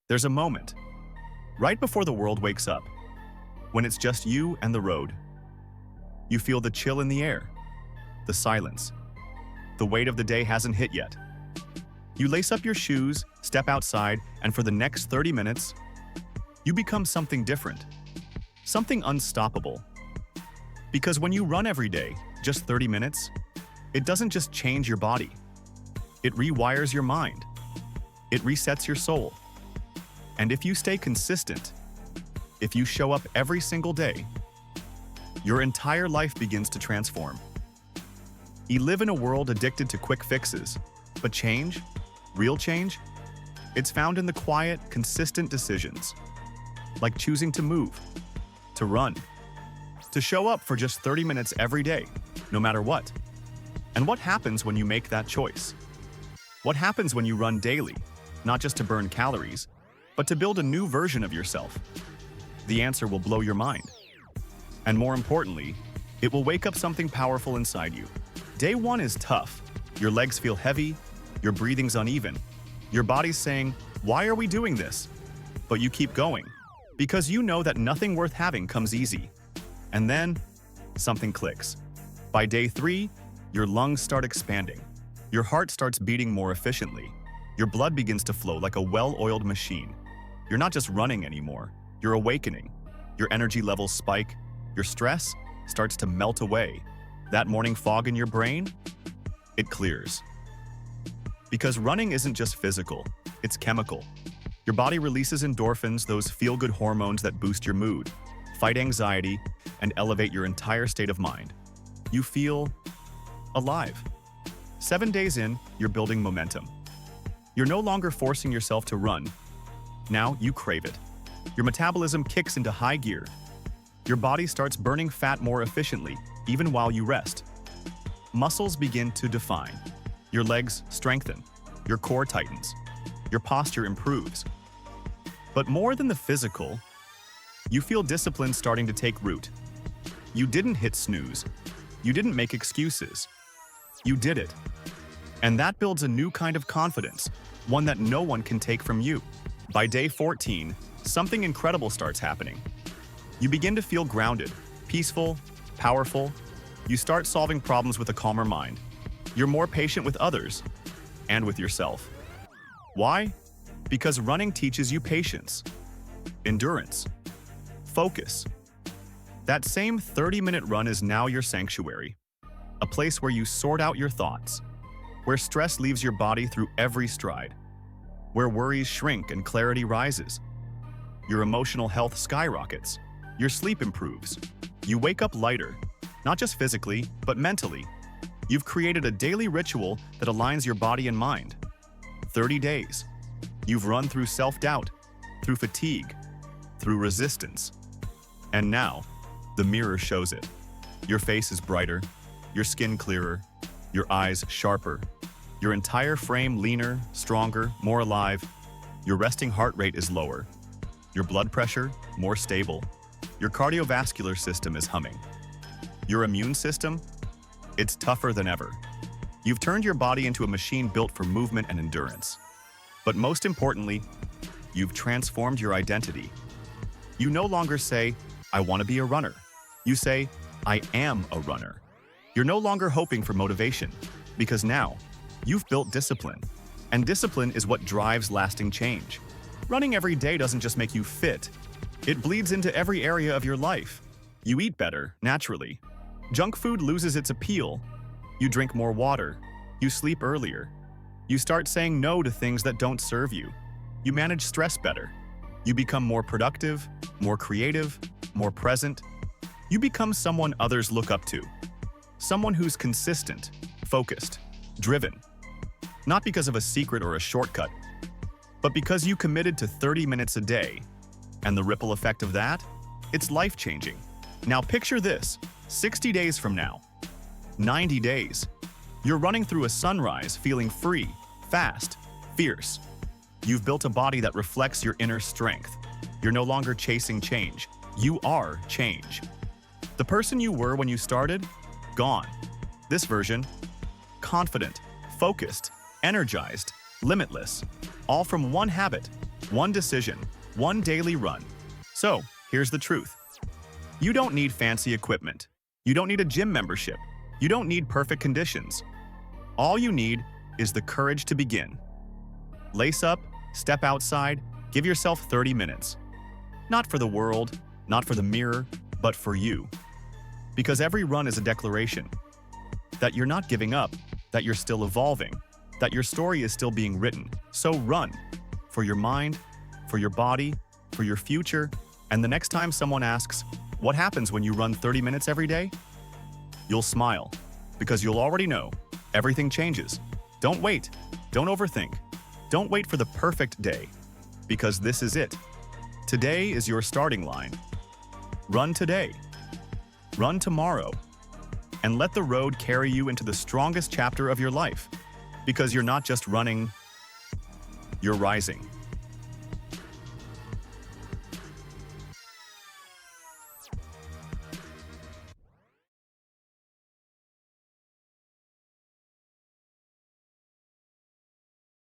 There's a moment, right before the world wakes up, when it's just you and the road. You feel the chill in the air, the silence. The weight of the day hasn't hit yet. You lace up your shoes, step outside, and for the next 30 minutes, you become something different, something unstoppable. Because when you run every day, just 30 minutes, it doesn't just change your body. It rewires your mind. It resets your soul. And if you stay consistent, if you show up every single day, your entire life begins to transform. You live in a world addicted to quick fixes, but change, real change, it's found in the quiet, consistent decisions, like choosing to move, to run, to show up for just 30 minutes every day, no matter what. And what happens when you make that choice? What happens when you run daily, not just to burn calories, but to build a new version of yourself? The answer will blow your mind. And more importantly, it will wake up something powerful inside you. Day one is tough. Your legs feel heavy, your breathing's uneven. Your body's saying, "Why are we doing this?" But you keep going, because you know that nothing worth having comes easy. And then, something clicks. By day 3, your lungs start expanding. Your heart starts beating more efficiently. Your blood begins to flow like a well-oiled machine. You're not just running anymore, you're awakening. Your energy levels spike, your stress starts to melt away. That morning fog in your brain, it clears. Because running isn't just physical, it's chemical. Your body releases endorphins, those feel-good hormones that boost your mood, fight anxiety, and elevate your entire state of mind. You feel alive. 7 days in, you're building momentum. You're no longer forcing yourself to run. Now you crave it. Your metabolism kicks into high gear. Your body starts burning fat more efficiently, even while you rest. Muscles begin to define. Your legs strengthen. Your core tightens. Your posture improves. But more than the physical, you feel discipline starting to take root. You didn't hit snooze. You didn't make excuses. You did it. And that builds a new kind of confidence, one that no one can take from you. By day 14, something incredible starts happening. You begin to feel grounded, peaceful, powerful. You start solving problems with a calmer mind. You're more patient with others and with yourself. Why? Because running teaches you patience, endurance, focus. That same 30-minute run is now your sanctuary, a place where you sort out your thoughts, where stress leaves your body through every stride, where worries shrink and clarity rises. Your emotional health skyrockets. Your sleep improves. You wake up lighter, not just physically, but mentally. You've created a daily ritual that aligns your body and mind. 30 days. You've run through self-doubt, through fatigue, through resistance. And now, the mirror shows it. Your face is brighter, your skin clearer, your eyes sharper, your entire frame leaner, stronger, more alive. Your resting heart rate is lower, your blood pressure more stable, your cardiovascular system is humming. Your immune system, it's tougher than ever. You've turned your body into a machine built for movement and endurance. But most importantly, you've transformed your identity. You no longer say, "I want to be a runner." You say, "I am a runner." You're no longer hoping for motivation, because now you've built discipline. And discipline is what drives lasting change. Running every day doesn't just make you fit, it bleeds into every area of your life. You eat better, naturally. Junk food loses its appeal. You drink more water. You sleep earlier. You start saying no to things that don't serve you. You manage stress better. You become more productive, more creative, more present. You become someone others look up to. Someone who's consistent, focused, driven. Not because of a secret or a shortcut, but because you committed to 30 minutes a day. And the ripple effect of that? It's life-changing. Now picture this, 60 days from now, 90 days. You're running through a sunrise feeling free, fast, fierce. You've built a body that reflects your inner strength. You're no longer chasing change. You are change. The person you were when you started? Gone. This version? Confident, focused, energized, limitless. All from one habit, One decision, one daily run. So, here's the truth. You don't need fancy equipment. You don't need a gym membership. You don't need perfect conditions. All you need is the courage to begin. Lace up, step outside, give yourself 30 minutes. Not for the world, not for the mirror, but for you. Because every run is a declaration that you're not giving up, that you're still evolving, that your story is still being written. So run for your mind, for your body, for your future, and the next time someone asks, what happens when you run 30 minutes every day? You'll smile, because you'll already know everything changes. Don't wait. Don't overthink. Don't wait for the perfect day, because this is it. Today is your starting line. Run today. Run tomorrow. And let the road carry you into the strongest chapter of your life, because you're not just running, you're rising.